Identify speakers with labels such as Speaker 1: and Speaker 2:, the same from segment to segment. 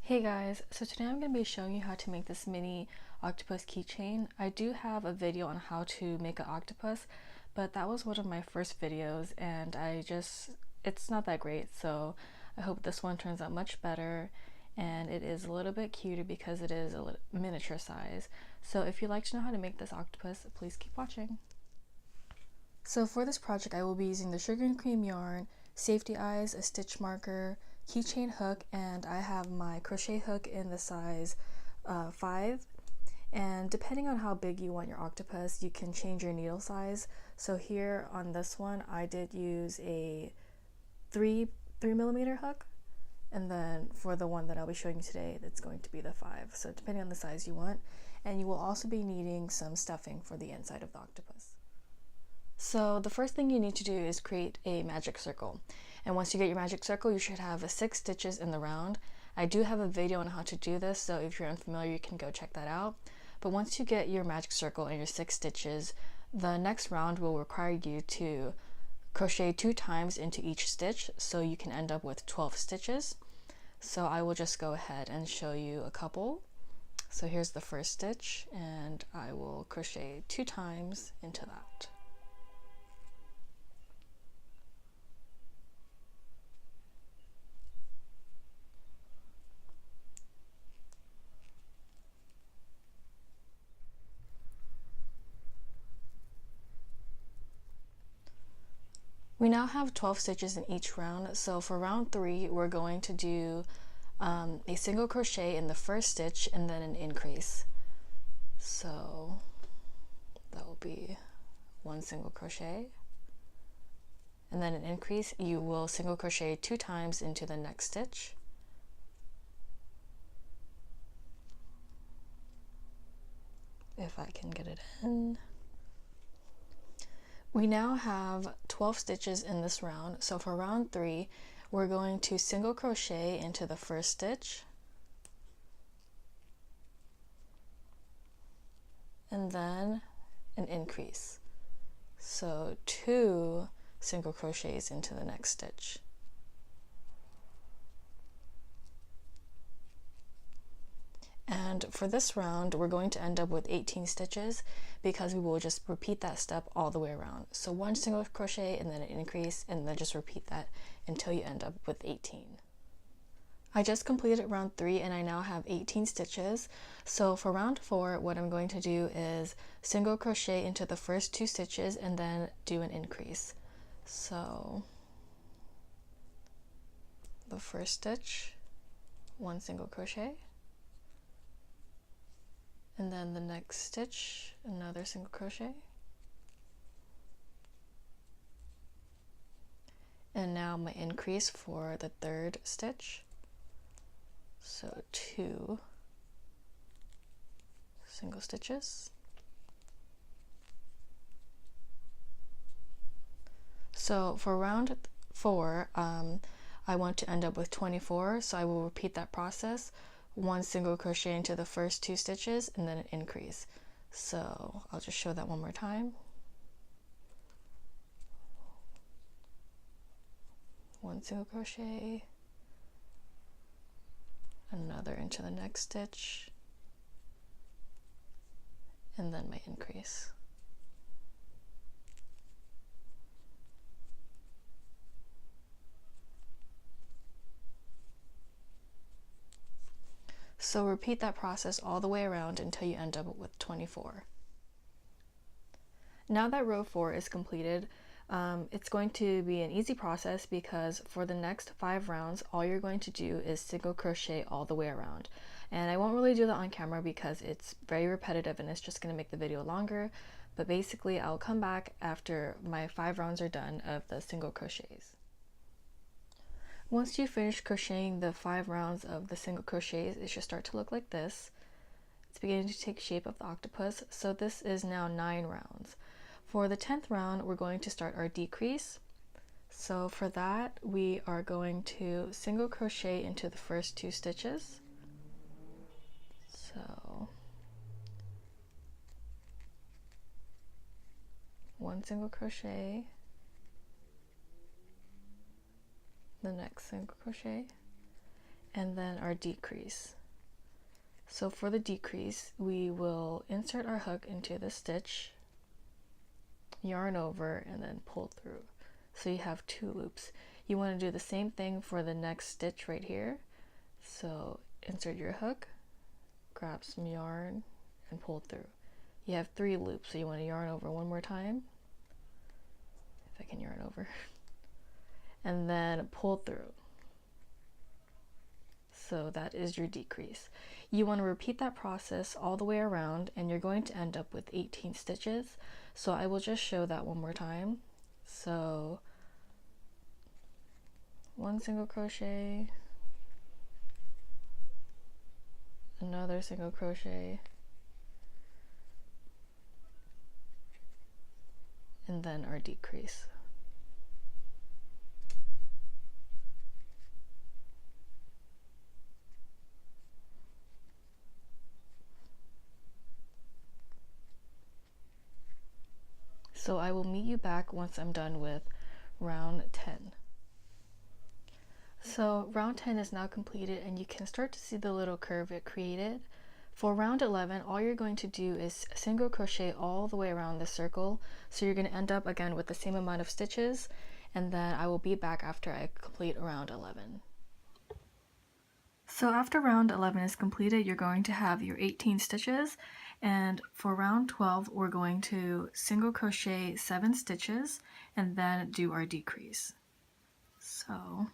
Speaker 1: Hey guys, so today I'm going to be showing you how to make this mini octopus keychain. I do have a video on how to make an octopus, but that was one of my first videos and it's not that great, so I hope this one turns out much better and it is a little bit cuter because it is a miniature size. So if you'd like to know how to make this octopus, please keep watching. So for this project I will be using the sugar and cream yarn, safety eyes, a stitch marker, keychain hook, and I have my crochet hook in the size 5, and depending on how big you want your octopus you can change your needle size. So here on this one I did use a 3mm hook, and then for the one that I'll be showing you today it's going to be the 5, so depending on the size you want. And you will also be needing some stuffing for the inside of the octopus. So the first thing you need to do is create a magic circle, and once you get your magic circle you should have 6 stitches in the round. I do have a video on how to do this, so if you're unfamiliar you can go check that out. But once you get your magic circle and your 6 stitches, the next round will require you to crochet 2 times into each stitch, so you can end up with 12 stitches. So I will just go ahead and show you a couple. So here's the first stitch, and I will crochet 2 times into that. We now have 12 stitches in each round, so for round 3 we're going to do a single crochet in the first stitch and then an increase. So that will be 1 single crochet and then an increase. You will single crochet 2 times into the next stitch, if I can get it in. We now have 12 stitches in this round, so for round 3 we're going to single crochet into the first stitch and then an increase, so 2 single crochets into the next stitch. And for this round we're going to end up with 18 stitches because we will just repeat that step all the way around. So 1 single crochet and then an increase, and then just repeat that until you end up with 18. I just completed round 3 and I now have 18 stitches. So for round 4 what I'm going to do is single crochet into the first 2 stitches and then do an increase. So the first stitch, 1 single crochet, and then the next stitch, another single crochet, and now my increase for the third stitch, so 2 single stitches. So for round 4 I want to end up with 24, so I will repeat that process. 1 single crochet into the first 2 stitches and then an increase. So I'll just show that one more time. 1 single crochet, another into the next stitch, and then my increase. So repeat that process all the way around until you end up with 24. Now that row 4 is completed, it's going to be an easy process because for the next 5 rounds all you're going to do is single crochet all the way around. And I won't really do that on camera because it's very repetitive and it's just going to make the video longer, but basically I'll come back after my 5 rounds are done of the single crochets. Once you finish crocheting the 5 rounds of the single crochets, it should start to look like this. It's beginning to take shape of the octopus, so this is now 9 rounds. For the 10th round, we're going to start our decrease. So for that, we are going to single crochet into the first 2 stitches. So 1 single crochet, the next single crochet, and then our decrease. So for the decrease, we will insert our hook into the stitch, yarn over, and then pull through. So you have 2 loops. You want to do the same thing for the next stitch right here. So insert your hook, grab some yarn, and pull through. You have 3 loops, so you want to yarn over one more time. If I can yarn over. And then pull through. So that is your decrease. You want to repeat that process all the way around, and you're going to end up with 18 stitches. So I will just show that one more time. So 1 single crochet, another single crochet, and then our decrease. So I will meet you back once I'm done with round 10. So round 10 is now completed, and you can start to see the little curve it created. For round 11, all you're going to do is single crochet all the way around the circle. So you're going to end up again with the same amount of stitches, and then I will be back after I complete round 11. So after round 11 is completed, you're going to have your 18 stitches, and for round 12 we're going to single crochet 7 stitches and then do our decrease. So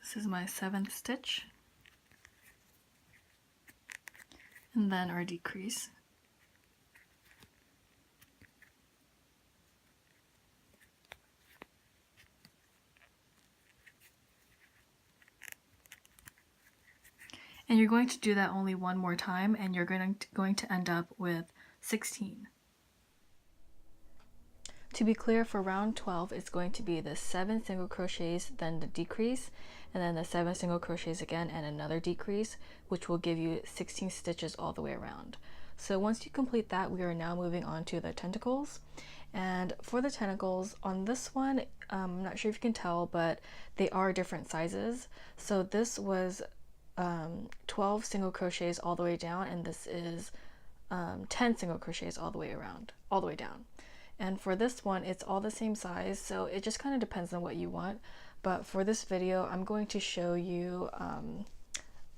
Speaker 1: this is my 7th stitch, and then our decrease. And you're going to do that only one more time, and you're going to end up with 16. To be clear, for round 12, it's going to be the 7 single crochets, then the decrease, and then the 7 single crochets again, and another decrease, which will give you 16 stitches all the way around. So once you complete that, we are now moving on to the tentacles. And for the tentacles, on this one, I'm not sure if you can tell, but they are different sizes. So this was 12 single crochets all the way down, and this is 10 single crochets all the way down. And for this one, it's all the same size, so it just kind of depends on what you want. But for this video, I'm going to show you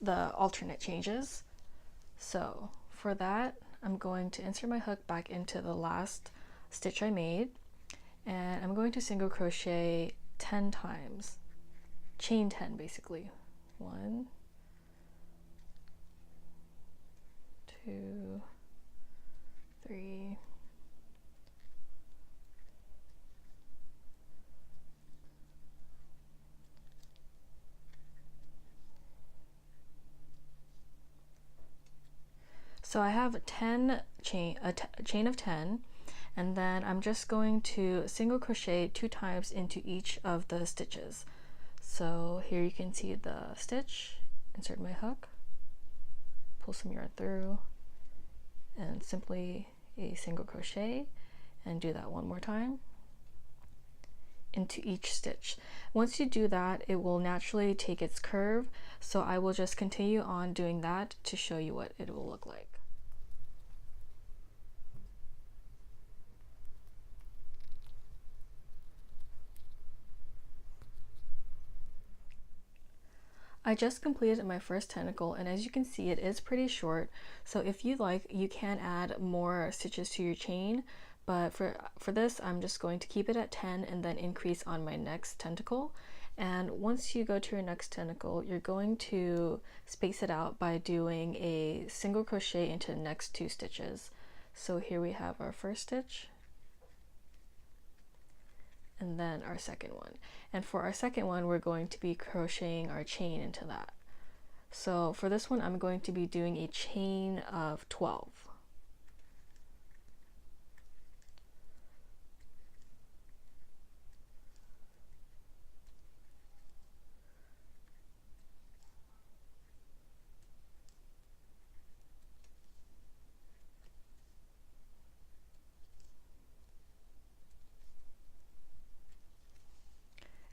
Speaker 1: the alternate changes. So for that, I'm going to insert my hook back into the last stitch I made, and I'm going to single crochet 10 times, chain 10 basically. 1, 2, 3, 4. So I have a chain of 10, and then I'm just going to single crochet 2 times into each of the stitches. So here you can see the stitch, insert my hook, pull some yarn through, and simply a single crochet, and do that one more time into each stitch. Once you do that, it will naturally take its curve, so I will just continue on doing that to show you what it will look like. I just completed my first tentacle, and as you can see, it is pretty short, so if you like, you can add more stitches to your chain, but for this, I'm just going to keep it at 10 and then increase on my next tentacle. And once you go to your next tentacle, you're going to space it out by doing a single crochet into the next 2 stitches. So here we have our first stitch, and then our second one. And for our second one, we're going to be crocheting our chain into that. So for this one, I'm going to be doing a chain of 12.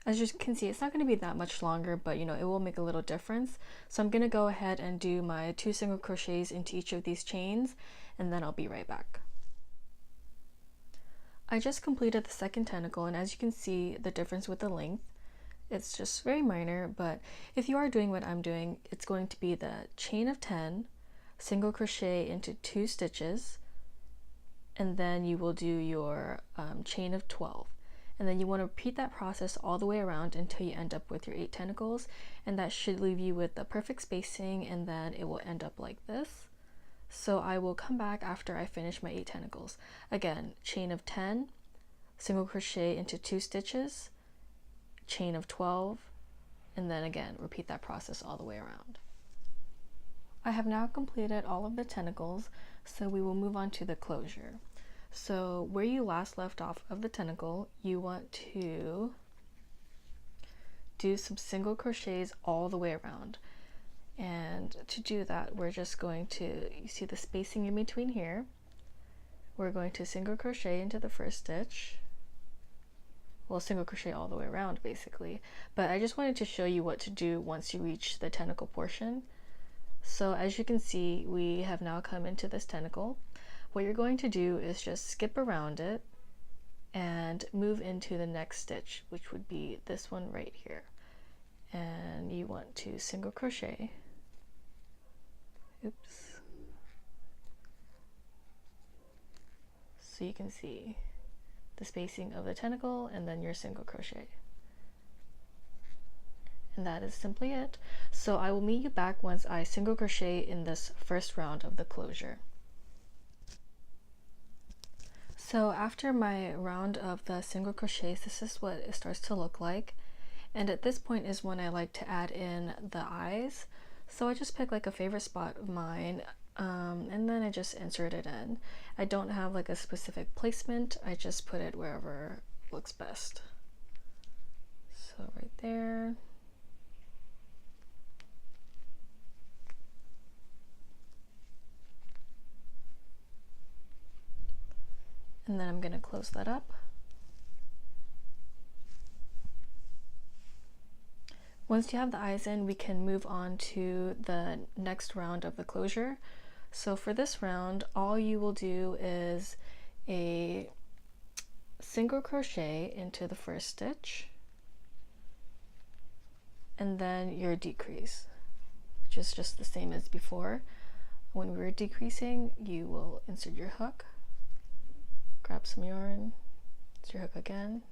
Speaker 1: As you can see, it's not going to be that much longer, but it will make a little difference. So I'm going to go ahead and do my 2 single crochets into each of these chains, and then I'll be right back. I just completed the second tentacle, and as you can see the difference with the length, it's just very minor, but if you are doing what I'm doing, it's going to be the chain of 10, single crochet into 2 stitches, and then you will do your chain of 12. And then you want to repeat that process all the way around until you end up with your 8 tentacles, and that should leave you with the perfect spacing, and then it will end up like this. So I will come back after I finish my 8 tentacles. Again, chain of 10, single crochet into 2 stitches, chain of 12, and then again repeat that process all the way around. I have now completed all of the tentacles, so we will move on to the closure. So where you last left off of the tentacle, you want to do some single crochets all the way around. And to do that, we're just going to, you see the spacing in between here, we're going to single crochet into the first stitch. Well, single crochet all the way around basically, but I just wanted to show you what to do once you reach the tentacle portion. So as you can see, we have now come into this tentacle. What you're going to do is just skip around it and move into the next stitch, which would be this one right here. And you want to single crochet. Oops. So you can see the spacing of the tentacle and then your single crochet. And that is simply it. So I will meet you back once I single crochet in this first round of the closure. So after my round of the single crochets, this is what it starts to look like. And at this point is when I like to add in the eyes. So I just pick like a favorite spot of mine, and then I just insert it in. I don't have like a specific placement, I just put it wherever looks best. So right there. And then I'm going to close that up. Once you have the eyes in, we can move on to the next round of the closure. So for this round, all you will do is a single crochet into the first stitch, and then your decrease, which is just the same as before. When we were decreasing, you will insert your hook, grab some yarn, insert your hook again,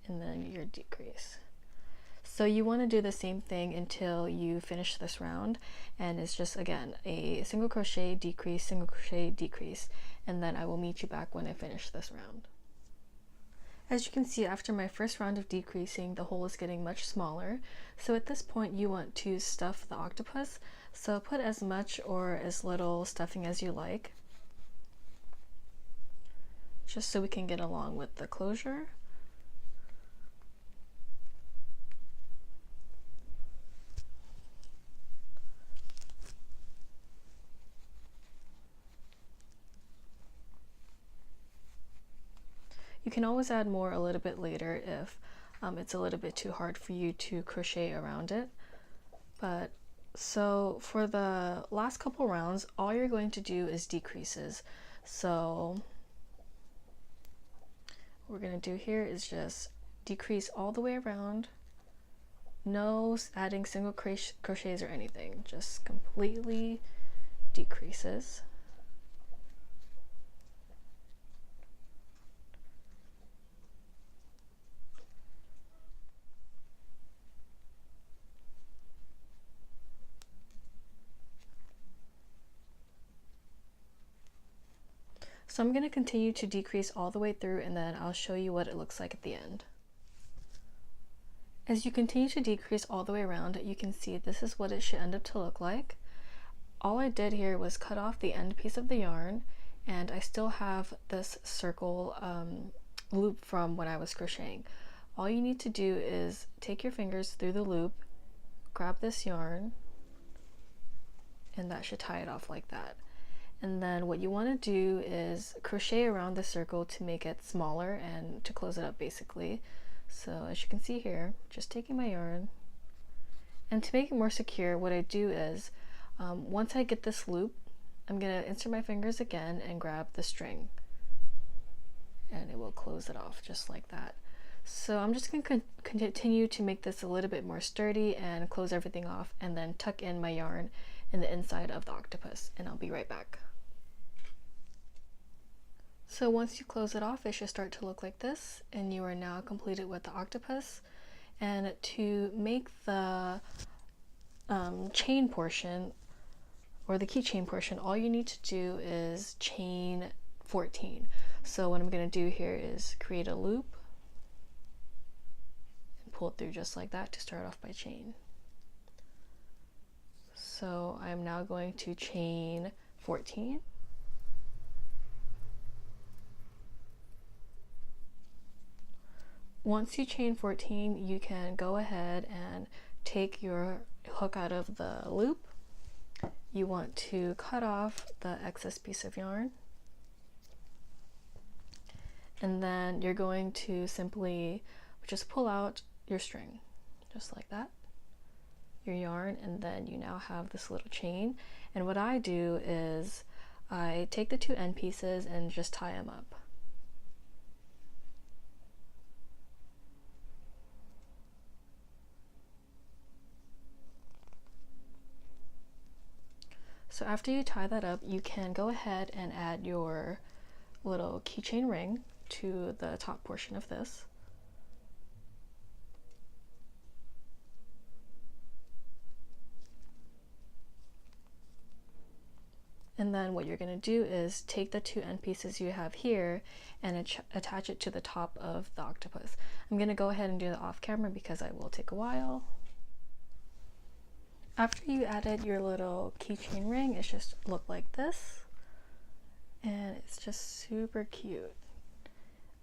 Speaker 1: and then your decrease. So you want to do the same thing until you finish this round, and it's just again a single crochet, decrease, single crochet, decrease, and then I will meet you back when I finish this round. As you can see, after my first round of decreasing, the hole is getting much smaller. So at this point you want to stuff the octopus. So put as much or as little stuffing as you like, just so we can get along with the closure. You can always add more a little bit later if it's a little bit too hard for you to crochet around it. But so for the last couple rounds, all you're going to do is decreases. So what we're going to do here is just decrease all the way around, no adding single crochets or anything, just completely decreases. So I'm going to continue to decrease all the way through, and then I'll show you what it looks like at the end. As you continue to decrease all the way around, you can see this is what it should end up to look like. All I did here was cut off the end piece of the yarn, and I still have this circle loop from when I was crocheting. All you need to do is take your fingers through the loop, grab this yarn, and that should tie it off like that. And then what you want to do is crochet around the circle to make it smaller and to close it up basically. So as you can see here, just taking my yarn, and to make it more secure, what I do is once I get this loop, I'm going to insert my fingers again and grab the string, and it will close it off just like that. So I'm just going to continue to make this a little bit more sturdy and close everything off, and then tuck in my yarn in the inside of the octopus, and I'll be right back. So once you close it off, it should start to look like this, and you are now completed with the octopus. And to make the chain portion, or the keychain portion, all you need to do is chain 14. So what I'm going to do here is create a loop and pull it through just like that to start off my chain. So I'm now going to chain 14. Once you chain 14, you can go ahead and take your hook out of the loop. You want to cut off the excess piece of yarn, and then you're going to simply just pull out your string just like that, your yarn, and then you now have this little chain. And what I do is I take the two end pieces and just tie them up. So after you tie that up, you can go ahead and add your little keychain ring to the top portion of this. And then what you're going to do is take the two end pieces you have here and attach it to the top of the octopus. I'm going to go ahead and do that off camera because it will take a while. After you added your little keychain ring, it just looked like this, and it's just super cute.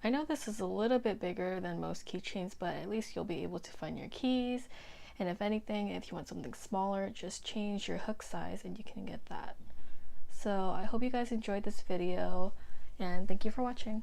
Speaker 1: I know this is a little bit bigger than most keychains, but at least you'll be able to find your keys, and if anything, if you want something smaller, just change your hook size and you can get that. So I hope you guys enjoyed this video, and thank you for watching.